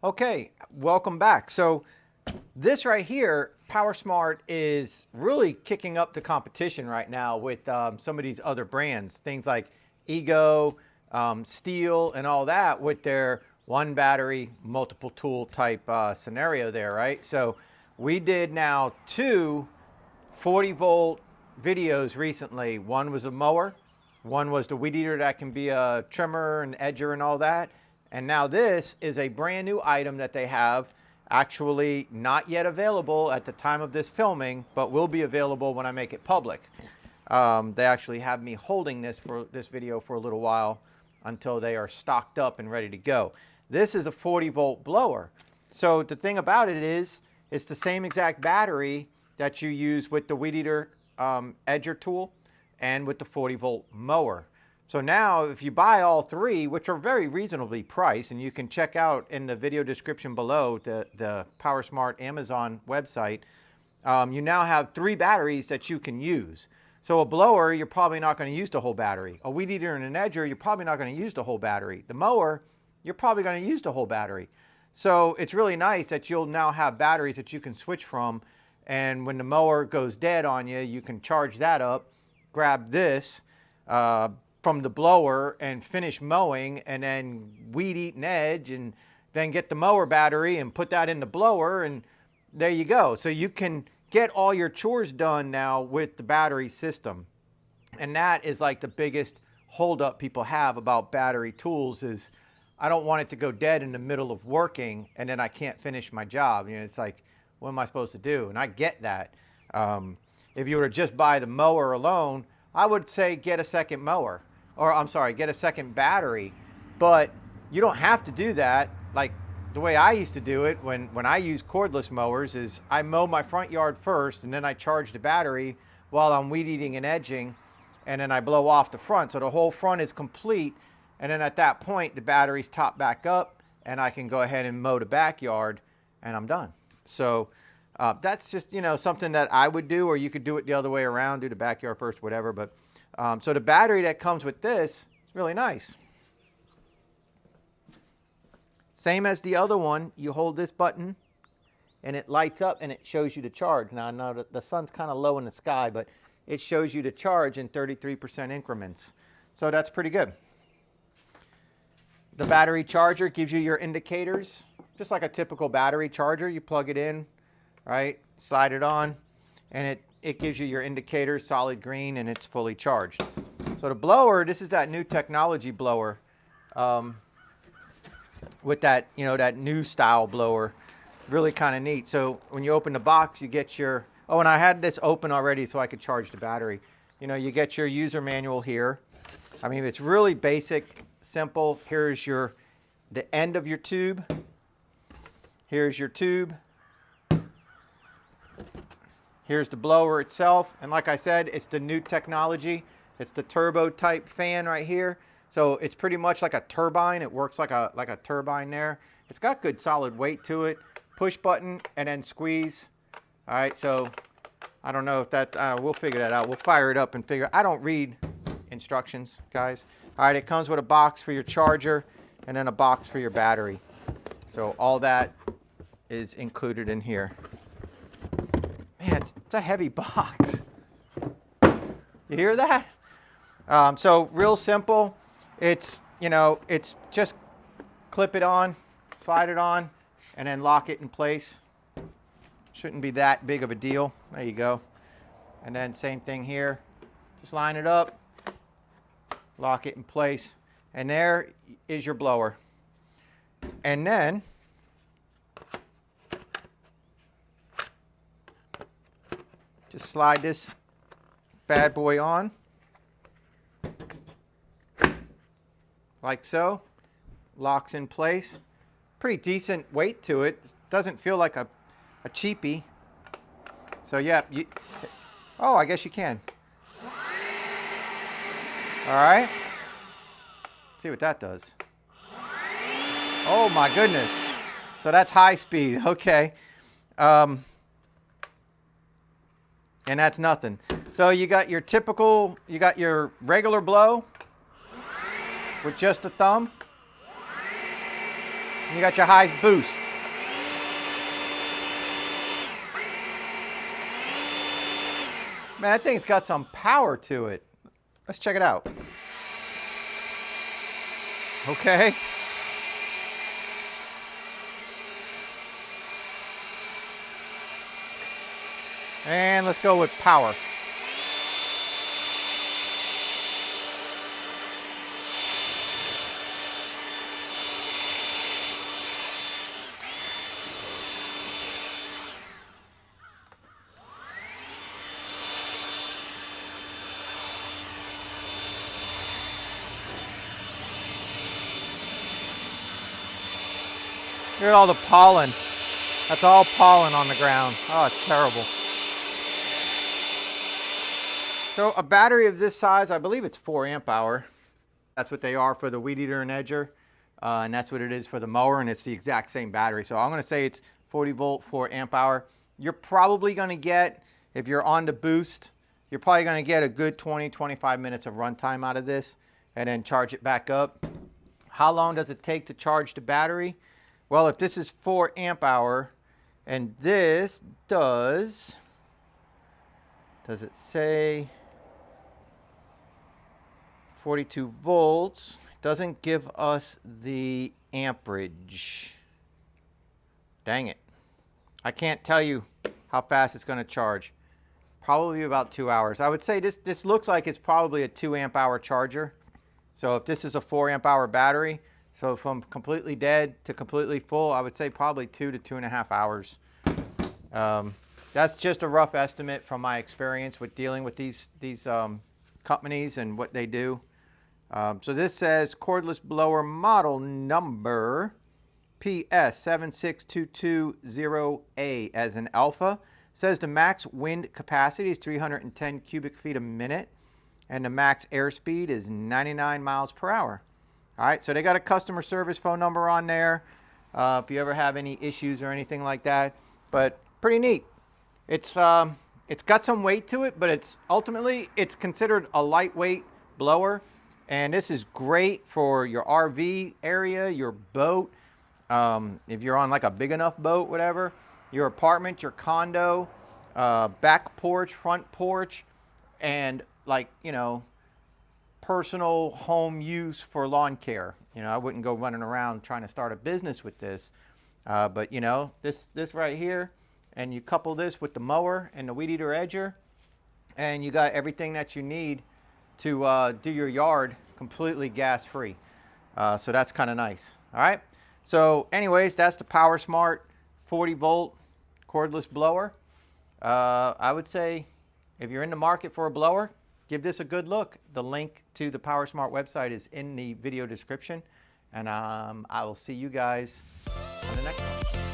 Okay, welcome back. So this right here, Powersmart is really kicking up the competition right now with some of these other brands, things like Ego, Steel, and all that with their one battery, multiple tool type scenario there, right? So we did now two 40-volt videos recently. One was a mower, one was the weed eater that can be a trimmer and edger and all that. And now this is a brand new item that they have, actually not yet available at the time of this filming, but will be available when I make it public. They actually have me holding this for this video for a little while until they are stocked up and ready to go. This is a 40-volt blower. So the thing about it is, it's the same exact battery that you use with the weed eater edger tool and with the 40-volt mower. So now if you buy all three, which are very reasonably priced, and you can check out in the video description below the Powersmart Amazon website, you now have three batteries that you can use. So a blower, you're probably not going to use the whole battery. A weed eater and an edger, you're probably not going to use the whole battery. The mower, you're probably going to use the whole battery. So it's really nice that you'll now have batteries that you can switch from, and when the mower goes dead on you, you can charge that up, grab this from the blower and finish mowing, and then weed eat an edge, and then get the mower battery and put that in the blower, and there you go. So you can get all your chores done now with the battery system. And that is like the biggest holdup people have about battery tools is, I don't want it to go dead in the middle of working and then I can't finish my job. You know, it's like, what am I supposed to do? And I get that. If you were to just buy the mower alone, I would say get a second mower. Or I'm sorry, get a second battery. But you don't have to do that. Like the way I used to do it when I use cordless mowers is I mow my front yard first and then I charge the battery while I'm weed eating and edging, and then I blow off the front. So the whole front is complete, and then at that point the battery's topped back up and I can go ahead and mow the backyard and I'm done. So that's just, you know, something that I would do, or you could do it the other way around, do the backyard first, whatever. But so the battery that comes with this is really nice. Same as the other one, you hold this button and it lights up and it shows you the charge. Now I know that the sun's kind of low in the sky, but it shows you the charge in 33% increments. So that's pretty good. The battery charger gives you your indicators, just like a typical battery charger. You plug it in, right, slide it on, and it gives you your indicators, solid green, and it's fully charged. So the blower, this is that new technology blower, with that, you know, that new style blower. Really kind of neat. So when you open the box, you get your, oh, and I had this open already so I could charge the battery. You know, you get your user manual here. I mean, it's really basic, simple. Here's the end of your tube. Here's your tube. Here's the blower itself. And like I said, it's the new technology. It's the turbo type fan right here. So it's pretty much like a turbine. It works like a turbine there. It's got good solid weight to it. Push button and then squeeze. All right, so I don't know if that, we'll figure that out. We'll fire it up and figure. I don't read instructions, guys. All right, it comes with a box for your charger and then a box for your battery. So all that is included in here. Man, it's a heavy box. You hear that? So real simple. It's, you know, it's just clip it on, slide it on, and then lock it in place. Shouldn't be that big of a deal. There you go. And then same thing here. Just line it up, lock it in place, and there is your blower. And then just slide this bad boy on like so. Locks in place. Pretty decent weight to it. Doesn't feel like a cheapie. So yeah, oh, I guess you can. All right. See what that does. Oh my goodness. So that's high speed. Okay. And that's nothing. So you got your typical, you got your regular blow with just a thumb. And you got your high boost. Man, that thing's got some power to it. Let's check it out. Okay. And let's go with power. Look at all the pollen. That's all pollen on the ground. Oh, it's terrible. So a battery of this size, I believe it's 4 amp hour. That's what they are for the weed eater and edger. And that's what it is for the mower, and it's the exact same battery. So I'm going to say it's 40 volt, 4 amp hour. You're probably going to get, if you're on the boost, you're probably going to get a good 20, 25 minutes of runtime out of this and then charge it back up. How long does it take to charge the battery? Well, if this is 4 amp hour and this does it say 42 volts? Doesn't give us the amperage. Dang it. I can't tell you how fast it's going to charge. Probably about 2 hours. I would say this looks like it's probably a 2 amp hour charger. So if this is a 4 amp hour battery, so from completely dead to completely full, I would say probably 2 to 2.5 hours. That's just a rough estimate from my experience with dealing with these companies and what they do. So this says cordless blower model number PS76220A as an alpha. Says the max wind capacity is 310 cubic feet a minute and the max airspeed is 99 miles per hour. All right, so they got a customer service phone number on there if you ever have any issues or anything like that. But pretty neat. It's got some weight to it, but it's considered a lightweight blower. And this is great for your RV area, your boat, if you're on like a big enough boat, whatever, your apartment, your condo, back porch, front porch, and like, you know, personal home use for lawn care. You know, I wouldn't go running around trying to start a business with this. But, you know, this right here, and you couple this with the mower and the weed eater edger, and you got everything that you need to do your yard completely gas free. So that's kind of nice. All right. So anyways, that's the Powersmart 40 volt cordless blower. I would say if you're in the market for a blower, give this a good look. The link to the Powersmart website is in the video description. And I will see you guys on the next one.